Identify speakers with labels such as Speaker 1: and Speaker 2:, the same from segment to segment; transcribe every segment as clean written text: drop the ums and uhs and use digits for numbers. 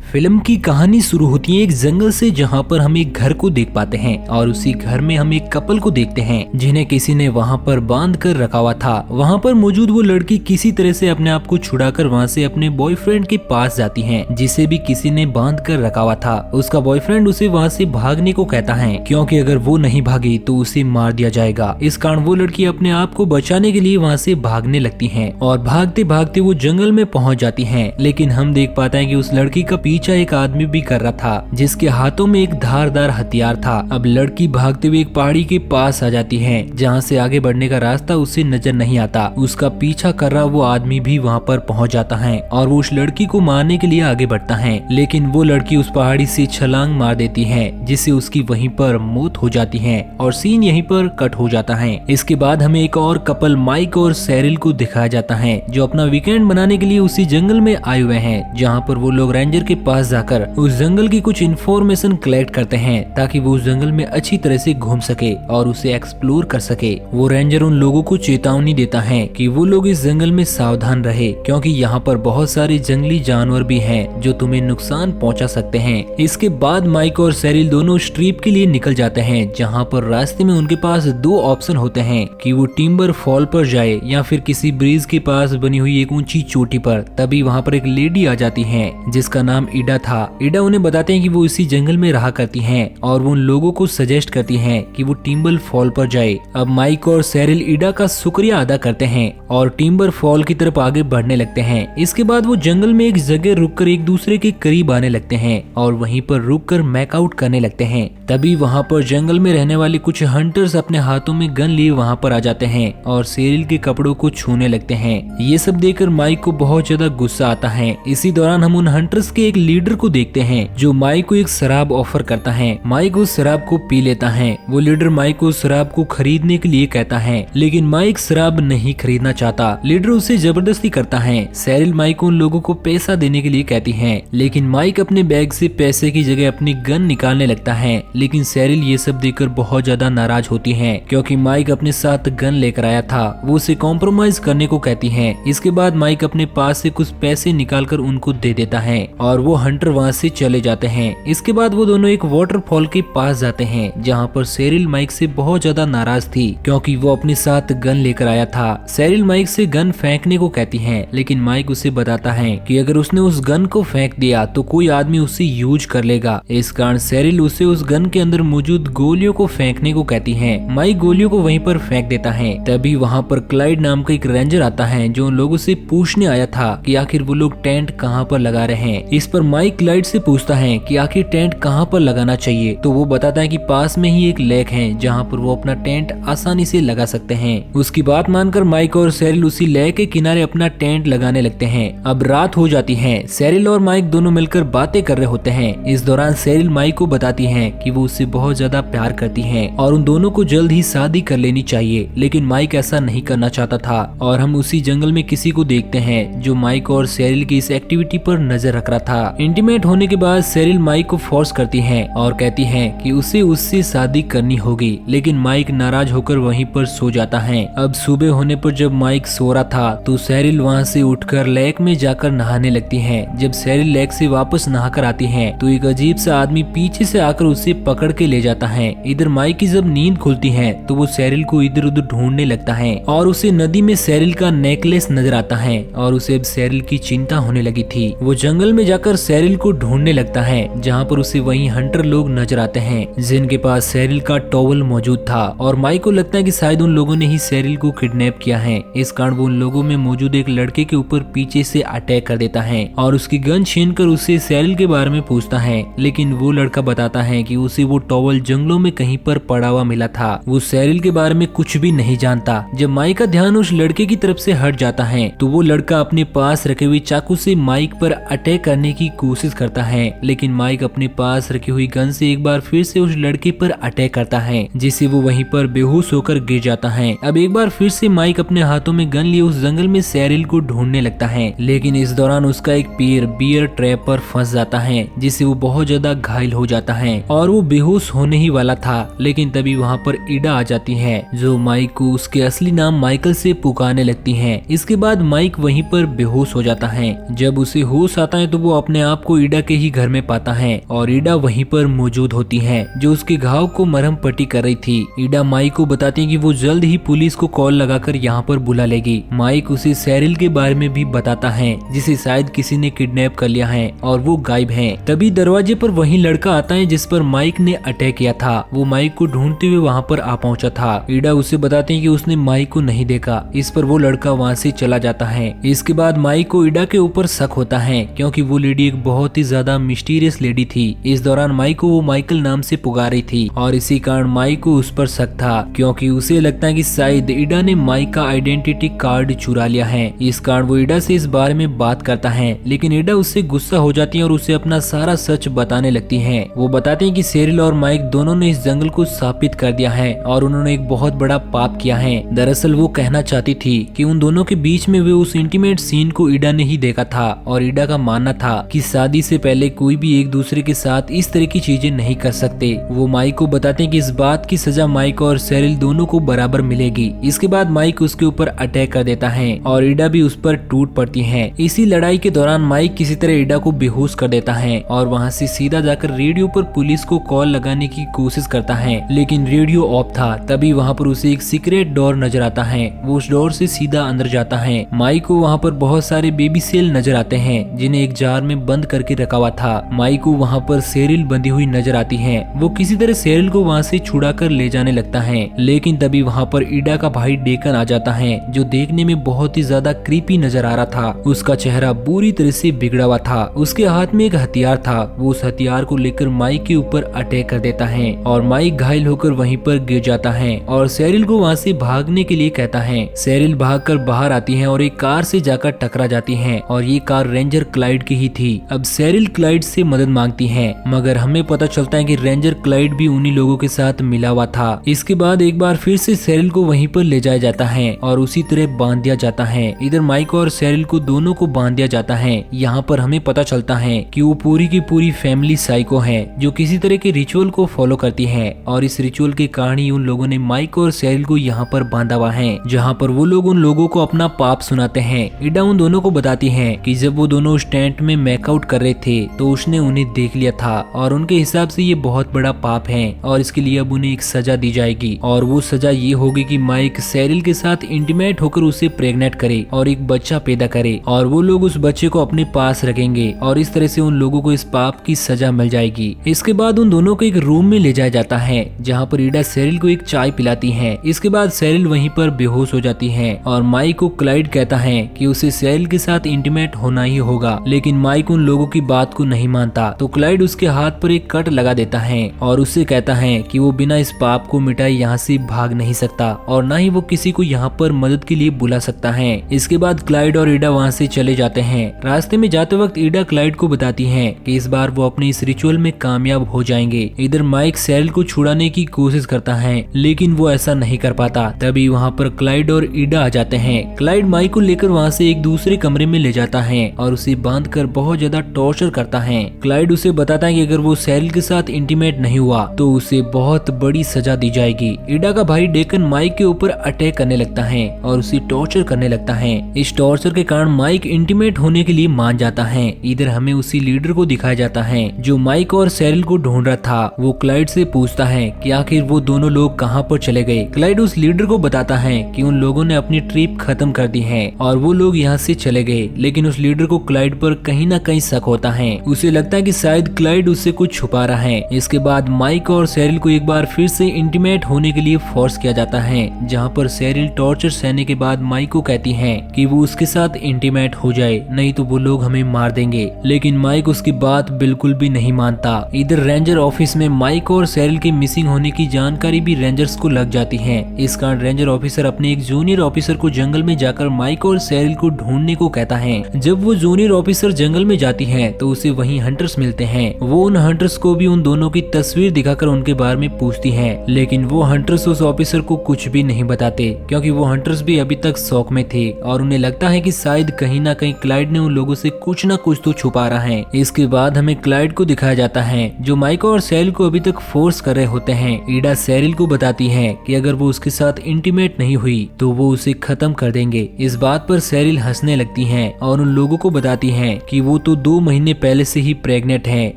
Speaker 1: Film की कहानी शुरू होती है एक जंगल से, जहाँ पर हम एक घर को देख पाते हैं और उसी घर में हम एक कपल को देखते हैं जिन्हें किसी ने वहाँ पर बांध कर रखा हुआ था। वहाँ पर मौजूद वो लड़की किसी तरह से अपने आप को छुड़ाकर वहाँ से अपने बॉयफ्रेंड के पास जाती है, जिसे भी किसी ने बांध कर रखा हुआ था। उसका बॉयफ्रेंड उसे वहाँ से भागने को कहता है, क्योंकि अगर वो नहीं भागी तो उसे मार दिया जाएगा। इस कारण वो लड़की अपने आप को बचाने के लिए वहाँ से भागने लगती है और भागते भागते वो जंगल में पहुँच जाती है। लेकिन हम देख पाते हैं कि उस लड़की का पीछा एक आदमी भी कर रहा था, जिसके हाथों में एक धारदार हथियार था। अब लड़की भागते हुए एक पहाड़ी के पास आ जाती है, जहाँ से आगे बढ़ने का रास्ता उसे नजर नहीं आता। उसका पीछा कर रहा वो आदमी भी वहाँ पर पहुँच जाता है और वो उस लड़की को मारने के लिए आगे बढ़ता है, लेकिन वो लड़की उस पहाड़ी से छलांग मार देती है, जिससे उसकी वहीं पर मौत हो जाती है और सीन यहीं पर कट हो जाता है। इसके बाद हमें एक और कपल माइक और सैरिल को दिखाया जाता है, जो अपना वीकेंड मनाने के लिए उसी जंगल में आए हुए हैं, जहाँ पर वो लोग रेंजर के पास जाकर उस जंगल की कुछ इन्फॉर्मेशन कलेक्ट करते हैं, ताकि वो उस जंगल में अच्छी तरह से घूम सके और उसे एक्सप्लोर कर सके। वो रेंजर उन लोगों को चेतावनी देता है कि वो लोग इस जंगल में सावधान रहे, क्योंकि यहाँ पर बहुत सारे जंगली जानवर भी हैं जो तुम्हें नुकसान पहुँचा सकते हैं। इसके बाद माइक और सैरिल दोनों उस ट्रिप के लिए निकल जाते हैं, जहाँ पर रास्ते में उनके पास दो ऑप्शन होते हैं कि वो टिम्बर फॉल पर जाए या फिर किसी ब्रिज के पास बनी हुई एक ऊंची चोटी पर। तभी वहाँ पर एक लेडी आ जाती है जिसका नाम ईडा था। ईडा उन्हें बताते हैं कि वो इसी जंगल में रहा करती हैं और वो उन लोगों को सजेस्ट करती हैं कि वो टिम्बर फॉल पर जाए। अब माइक और सैरिल ईडा का शुक्रिया अदा करते हैं और टिम्बर फॉल की तरफ आगे बढ़ने लगते हैं। इसके बाद वो जंगल में एक जगह रुककर एक दूसरे के करीब आने लगते हैं और वहीं पर रुककर मैकआउट करने लगते हैं। तभी वहाँ पर जंगल में रहने वाले कुछ हंटर्स अपने हाथों में गन लिए वहाँ पर आ जाते हैं और सैरिल के कपड़ों को छूने लगते हैं। ये सब देखकर माइक को बहुत ज्यादा गुस्सा आता है। इसी दौरान हम उन हंटर्स के एक लीडर को देखते हैं जो माइक को एक शराब ऑफर करता है। माइक उस शराब को पी लेता है। वो लीडर माइक को शराब को खरीदने के लिए कहता है, लेकिन माइक शराब नहीं खरीदना चाहता। लीडर उसे जबरदस्ती करता है। सैरिल माइक को उन लोगों को पैसा देने के लिए कहती है, लेकिन माइक अपने बैग से पैसे की जगह अपनी गन निकालने लगता है। लेकिन सैरिल ये सब देखकर बहुत ज्यादा नाराज होती है, क्योंकि माइक अपने साथ गन लेकर आया था। वो उसे कॉम्प्रोमाइज करने को कहती है। इसके बाद माइक अपने पास से कुछ पैसे निकालकर उनको दे देता है और वो हंटर वहाँ से चले जाते हैं। इसके बाद वो दोनों एक वाटरफॉल के पास जाते हैं, जहाँ पर सैरिल माइक से बहुत ज्यादा नाराज थी, क्योंकि वो अपने साथ गन लेकर आया था। सैरिल माइक से गन फेंकने को कहती है, लेकिन माइक उसे बताता है कि अगर उसने उस गन को फेंक दिया तो कोई आदमी उसे यूज कर लेगा। इस कारण सैरिल उसे उस गन के अंदर मौजूद गोलियों को फेंकने को कहती है। माइक गोलियों को वहीं पर फेंक देता है। तभी वहाँ पर क्लाइड नाम का एक रेंजर आता है, जो उन लोगों से पूछने आया था कि आखिर वो लोग टेंट कहाँ पर लगा रहे हैं। इस पर माइक क्लाइड से पूछता है कि आखिर टेंट कहाँ पर लगाना चाहिए, तो वो बताता है कि पास में ही एक लेक है, जहाँ पर वो अपना टेंट आसानी से लगा सकते हैं। उसकी बात मानकर माइक और सैरिल उसी लेक के किनारे अपना टेंट लगाने लगते हैं। अब रात हो जाती है। सैरिल और माइक दोनों मिलकर बातें कर रहे होते हैं। इस दौरान सैरिल माइक को बताती है कि वो उससे बहुत ज्यादा प्यार करती है और उन दोनों को जल्द ही शादी कर लेनी चाहिए, लेकिन माइक ऐसा नहीं करना चाहता था। और हम उसी जंगल में किसी को देखते हैं जो माइक और सैरिल की इस एक्टिविटी पर नजर रख रहा था। इंटीमेट होने के बाद सैरिल माइक को फोर्स करती है और कहती है कि उसे उससे शादी करनी होगी, लेकिन माइक नाराज होकर वहीं पर सो जाता है। अब सुबह होने पर जब माइक सो रहा था तो सैरिल वहाँ से उठकर लेक में जाकर नहाने लगती है। जब सैरिल लेक से वापस नहाकर आती है तो एक अजीब सा आदमी पीछे से आकर उसे पकड़ के ले जाता है। इधर माइक की जब नींद खुलती है तो वो सैरिल को इधर उधर ढूंढने लगता है और उसे नदी में सैरिल का नेकलेस नजर आता है और उसे अब सैरिल की चिंता होने लगी थी। वो जंगल में जाकर सैरिल को ढूंढने लगता है, जहाँ पर उसे वहीं हंटर लोग नजर आते हैं, जिनके पास सैरिल का टॉवल मौजूद था। और माइक को लगता है कि शायद उन लोगों ने ही सैरिल को किडनैप किया है। इस कारण वो उन लोगों में मौजूद एक लड़के के ऊपर पीछे से अटैक कर देता है और उसकी गन छीनकर उससे सैरिल के बारे में पूछता है, लेकिन वो लड़का बताता है कि उसे वो टॉवल जंगलों में कहीं पर पड़ा हुआ मिला था। वो सैरिल के बारे में कुछ भी नहीं जानता। जब माइक का ध्यान उस लड़के की तरफ से हट जाता है तो वो लड़का अपने पास रखे हुए चाकू से माइक पर अटैक करने की कोशिश करता है, लेकिन माइक अपने पास रखी हुई गन से एक बार फिर से उस लड़के पर अटैक करता है, जिससे वो वहीं पर बेहोश होकर गिर जाता है। अब एक बार फिर से माइक अपने हाथों में गन लिए उस जंगल में सैरिल को ढूंढने लगता है, लेकिन इस दौरान उसका एक पैर बियर ट्रैप पर फंस जाता है, जिससे वो बहुत ज्यादा घायल हो जाता है और वो बेहोश होने ही वाला था। लेकिन तभी वहाँ पर ईडा आ जाती है, जो माइक को उसके असली नाम माइकल से पुकारने लगती है। इसके बाद माइक वहीं पर बेहोश हो जाता है। जब उसे होश आता है तो वो अपने अपने आप को ईडा के ही घर में पाता है और ईडा वहीं पर मौजूद होती है जो उसके घाव को मरहम पट्टी कर रही थी। ईडा माइक को बताती है कि वो जल्द ही पुलिस को कॉल लगाकर यहाँ पर बुला लेगी। माइक उसे सेरिल के बारे में भी बताता है जिसे शायद किसी ने किडनैप कर लिया है और वो गायब है। तभी दरवाजे पर वही लड़का आता है जिस पर माइक ने अटैक किया था। वो माइक को ढूंढते हुए वहाँ पर आ पहुंचा था। ईडा उसे बताते हैं कि उसने माइक को नहीं देखा। इस पर वो लड़का वहाँ से चला जाता है। इसके बाद माइक को ईडा के ऊपर शक होता है क्योंकि वो लेडी एक बहुत ही ज्यादा मिस्टीरियस लेडी थी। इस दौरान माइक को वो माइकल नाम से पुकार रही थी और इसी कारण माइक को उस पर शक था क्योंकि उसे लगता है कि शायद ईडा ने माइक का आइडेंटिटी कार्ड चुरा लिया है। इस कारण वो ईडा से इस बारे में बात करता है लेकिन ईडा उससे गुस्सा हो जाती है और उसे अपना सारा सच बताने लगती है। वो बताते हैं कि सेरिल और माइक दोनों ने इस जंगल को स्थापित कर दिया है और उन्होंने एक बहुत बड़ा पाप किया है। दरअसल वो कहना चाहती थी कि उन दोनों के बीच में वे उस इंटीमेट सीन को ईडा ने ही देखा था और ईडा का मानना था कि शादी से पहले कोई भी एक दूसरे के साथ इस तरह की चीजें नहीं कर सकते। वो माइक को बताते हैं कि इस बात की सजा माइक और सेरिल दोनों को बराबर मिलेगी। इसके बाद माइक उसके ऊपर अटैक कर देता है और ईडा भी उस पर टूट पड़ती है। इसी लड़ाई के दौरान माइक किसी तरह ईडा को बेहोश कर देता है और वहाँ से सीधा जाकर रेडियो पर पुलिस को कॉल लगाने की कोशिश करता है लेकिन रेडियो ऑफ था। तभी वहाँ पर उसे एक सीक्रेट डोर नजर आता है। वो उस डोर से सीधा अंदर जाता है। माइक को वहाँ पर बहुत सारे बेबी सेल नजर आते हैं जिन्हें एक जार में बंद करके रखा हुआ था। माइक को वहाँ पर सेरिल बंधी हुई नजर आती है। वो किसी तरह सेरिल को वहाँ से छुड़ा कर ले जाने लगता है लेकिन तभी वहाँ पर ईडा का भाई डेकन आ जाता है जो देखने में बहुत ही ज्यादा क्रीपी नजर आ रहा था। उसका चेहरा बुरी तरह से बिगड़ा हुआ था। उसके हाथ में एक हथियार था। वो उस हथियार को लेकर माइक के ऊपर अटैक कर देता है और माइक घायल होकर वहीं पर गिर जाता है और सेरिल को वहाँ से भागने के लिए कहता है। सेरिल भागकर बाहर आती है और एक कार से जाकर टकरा जाती है और ये कार रेंजर क्लाइड की ही थी। अब सेरिल क्लाइड से मदद मांगती है मगर हमें पता चलता है कि रेंजर क्लाइड भी उन्हीं लोगों के साथ मिला हुआ था। इसके बाद एक बार फिर से सेरिल को वहीं पर ले जाया जाता है और उसी तरह बांध दिया जाता है। इधर माइक और सेरिल को दोनों को बांध दिया जाता है। यहाँ पर हमें पता चलता है कि वो पूरी की पूरी फैमिली साइको है जो किसी तरह के रिचुअल को फॉलो करती है और इस रिचुअल के कारण ही उन लोगों ने माइक और सेरिल को यहाँ पर बांधा हुआ है जहाँ पर वो लोग उन लोगों को अपना पाप सुनाते हैं। ईडा उन दोनों को बताती है कि जब वो दोनों उस टेंट में मेकआउट कर रहे थे तो उसने उन्हें देख लिया था और उनके हिसाब से ये बहुत बड़ा पाप है और इसके लिए अब उन्हें एक सजा दी जाएगी और वो सजा ये होगी कि माइक सेरिल के साथ इंटीमेट होकर उसे प्रेग्नेंट करे और एक बच्चा पैदा करे और वो लोग उस बच्चे को अपने पास रखेंगे और इस तरह से उन लोगों को इस पाप की सजा मिल जाएगी। इसके बाद उन दोनों को एक रूम में ले जाया जाता है जहाँ पर ईडा सेरिल को एक चाय पिलाती है। इसके बाद सेरिल वहीं पर बेहोश हो जाती है और माइक को क्लाइड कहता है कि उसे सेरिल के साथ इंटीमेट होना ही होगा लेकिन माइक उन लोगों की बात को नहीं मानता तो क्लाइड उसके हाथ पर एक कट लगा देता है और उससे कहता है कि वो बिना इस पाप को मिटाए यहाँ से भाग नहीं सकता और न ही वो किसी को यहाँ पर मदद के लिए बुला सकता है। इसके बाद क्लाइड और ईडा वहाँ से चले जाते हैं। रास्ते में जाते वक्त ईडा क्लाइड को बताती है कि इस बार वो अपने इस रिचुअल में कामयाब हो जाएंगे। इधर माइक सेरिल को छुड़ाने की कोशिश करता है लेकिन वो ऐसा नहीं कर पाता। तभी वहाँ पर क्लाइड और ईडा आ जाते हैं। क्लाइड माइक को लेकर वहाँ से एक दूसरे कमरे में ले जाता है और उसे बांध कर बहुत ज्यादा टॉर्चर करता है। क्लाइड उसे बताता है कि अगर वो सेरिल के साथ इंटीमेट नहीं हुआ तो उसे बहुत बड़ी सजा दी जाएगी। ईडा का भाई डेकन माइक के ऊपर अटैक करने लगता है और उसे टॉर्चर करने लगता है। इस टॉर्चर के कारण माइक इंटीमेट होने के लिए मान जाता है। इधर हमें उसी लीडर को दिखाया जाता है जो माइक और सेरिल को ढूंढ रहा था। वो क्लाइड से पूछता है कि आखिर वो दोनों लोग कहाँ पर चले गए। क्लाइड उस लीडर को बताता है कि उन लोगों ने अपनी ट्रिप खत्म कर दी है और वो लोग यहाँ से चले गए लेकिन उस लीडर को क्लाइड पर कहीं ना कहीं शक होता है। उसे लगता है कि शायद क्लाइड उससे कुछ छुपा रहा है। इसके बाद माइक और सेरिल को एक बार फिर से इंटीमेट होने के लिए फोर्स किया जाता है जहाँ पर सेरिल टॉर्चर सहने के बाद माइक को कहती है कि वो उसके साथ इंटीमेट हो जाए नहीं तो वो लोग हमें मार देंगे लेकिन माइक उसकी बात बिल्कुल भी नहीं मानता। इधर रेंजर ऑफिस में माइक और सेरिल के मिसिंग होने की जानकारी भी रेंजर्स को लग जाती है। इस कारण रेंजर ऑफिसर अपने एक जूनियर ऑफिसर को जंगल में जाकर माइक और सेरिल को ढूंढने को कहता है। जब वो जूनियर ऑफिसर जंगल में जाती है तो उसे वहीं हंटर्स मिलते हैं। वो उन हंटर्स को भी उन दोनों की तस्वीर दिखाकर उनके बारे में पूछती है लेकिन वो हंटर्स उस ऑफिसर को कुछ भी नहीं बताते क्योंकि वो हंटर्स भी अभी तक शौक में थे और उन्हें लगता है कि शायद कहीं ना कहीं क्लाइड ने उन लोगों से कुछ ना कुछ तो छुपा रहा है। इसके बाद हमें क्लाइड को दिखाया जाता है जो माइक और सेरिल को अभी तक फोर्स कर रहे होते हैं। ईडा सेरिल को बताती है कि अगर वो उसके साथ इंटीमेट नहीं हुई तो वो उसे खत्म कर देंगे। इस बात पर सेरिल हंसने लगती है और उन लोगों को बताती है कि वो तो 2 महीने पहले से ही प्रेग्नेंट हैं।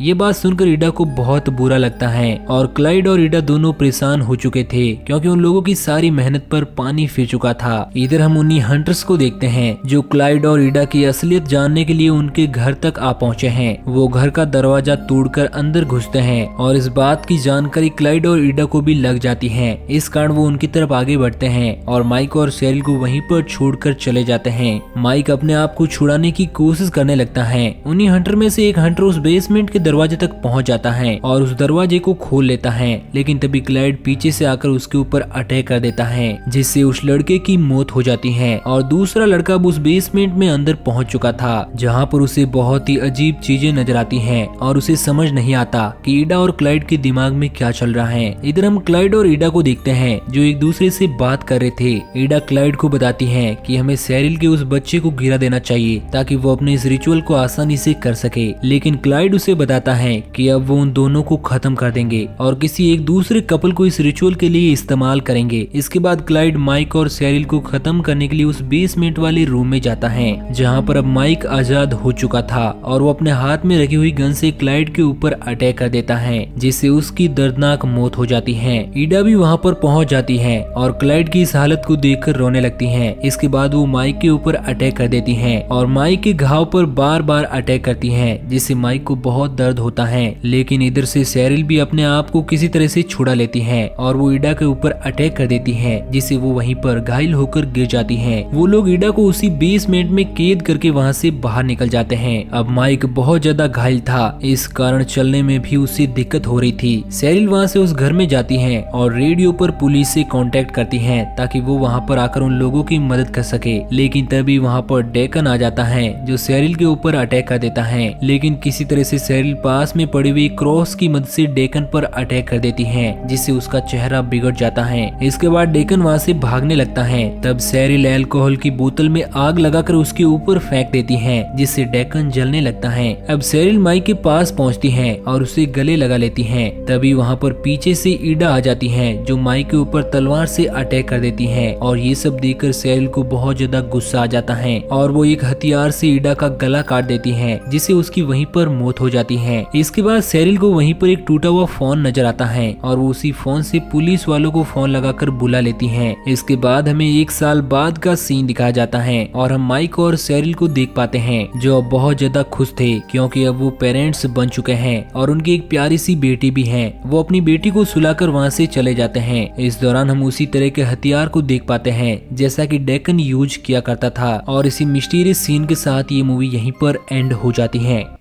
Speaker 1: ये बात सुनकर ईडा को बहुत बुरा लगता है और क्लाइड और ईडा दोनों परेशान हो चुके थे क्योंकि उन लोगों की सारी मेहनत पर पानी फिर चुका था। इधर हम उन्हीं हंटर्स को देखते हैं जो क्लाइड और ईडा की असलियत जानने के लिए उनके घर तक आ पहुंचे हैं। वो घर का दरवाजा तोड़कर अंदर घुसते हैं और इस बात की जानकारी क्लाइड और ईडा को भी लग जाती है। इस कारण वो उनकी तरफ आगे बढ़ते हैं और माइक और शेरिल को वहीं पर छोड़कर चले जाते हैं। माइक अपने आप को छुड़ाने की कोशिश करने लगता है। उन्हीं हंटर में से एक हंटर उस बेसमेंट के दरवाजे तक पहुंच जाता है और उस दरवाजे को खोल लेता है, लेकिन तभी क्लाइड पीछे से आकर उसके ऊपर अटैक कर देता है जिससे उस लड़के की मौत हो जाती है। और दूसरा लड़का उस बेसमेंट में अंदर पहुंच चुका था जहां पर उसे बहुत ही अजीब चीजें नजर आती हैं और उसे समझ नहीं आता कि ईडा और क्लाइड के दिमाग में क्या चल रहा है। इधर हम क्लाइड और ईडा को देखते हैं जो एक दूसरे से बात कर रहे थे। ईडा क्लाइड को बताती है कि हमें शेरिल के उस बच्चे को गिरा देना चाहिए ताकि वो अपने इस रिचुअल को आसानी से कर सके, लेकिन क्लाइड उसे बताता है कि अब वो उन दोनों को खत्म कर देंगे और किसी एक दूसरे कपल को इस रिचुअल के लिए इस्तेमाल करेंगे। इसके बाद क्लाइड माइक और शेरिल को खत्म करने के लिए उस बेसमेंट वाले रूम में जाता है जहाँ पर अब माइक आजाद हो चुका था और वो अपने हाथ में रखी हुई गन से क्लाइड के ऊपर अटैक कर देता है जिससे उसकी दर्दनाक मौत हो जाती है। ईडा भी वहाँ पर पहुँच जाती है और क्लाइड की इस हालत को देखकर रोने लगती है। इसके बाद वो माइक के ऊपर अटैक कर देती है और माइक के घाव पर बार बार अटैक करती है जिससे माइक को बहुत दर्द होता है। लेकिन इधर से शेरिल भी अपने आप को किसी तरह से छुड़ा लेती है और वो ईडा के ऊपर अटैक कर देती है जिससे वो वहीं पर घायल होकर गिर जाती है। वो लोग ईडा को उसी बेसमेंट में कैद करके वहाँ से बाहर निकल जाते हैं। अब माइक बहुत ज्यादा घायल था, इस कारण चलने में भी उसे दिक्कत हो रही थी। शेरिल वहाँ से उस घर में जाती है और रेडियो पर पुलिस से कांटेक्ट करती है ताकि वो वहाँ पर आकर उन लोगों की मदद कर सके। लेकिन तभी वहाँ पर डेकन आ जाता है जो शेरिल के ऊपर अटैक कर देता है, लेकिन किसी तरह से शेरिल पास में पड़ी हुई क्रॉस की मदद से डेकन पर अटैक कर देती है जिससे उसका चेहरा बिगड़ जाता है। इसके बाद डेकन वहाँ से भागने लगता है। तब शेरिल अल्कोहल की बोतल में आग लगाकर उसके ऊपर फेंक देती है जिससे डेकन जलने लगता है। अब शेरिल माइक के पास पहुंचती है और उसे गले लगा लेती है। तभी वहाँ पर पीछे से ईडा आ जाती है जो माइक के ऊपर तलवार से अटैक कर देती है और ये सब देखकर शेरिल को बहुत ज्यादा गुस्सा आ जाता है और वो एक हथियार से ईडा का गला काट देती है जिससे उसकी वहीं पर मौत हो जाती है। इसके बाद शेरिल को वहीं पर एक टूटा हुआ फोन नजर आता है और वो उसी फोन से पुलिस वालों को फोन लगाकर बुला लेती है। इसके बाद हमें 1 साल बाद का सीन दिखाया जाता है और हम माइक और शेरिल को देख पाते हैं जो अब बहुत ज्यादा खुश थे क्योंकि अब वो पेरेंट्स बन चुके हैं और उनकी एक प्यारी सी बेटी भी है। वो अपनी बेटी को सुलाकर वहाँ से चले जाते हैं। इस दौरान हम उसी तरह के हथियार को देख पाते हैं जैसा कि डेकन यूज किया करता था और इसी मिस्टीरियस सीन के साथ ये मूवी यहीं पर एंड हो जाती है।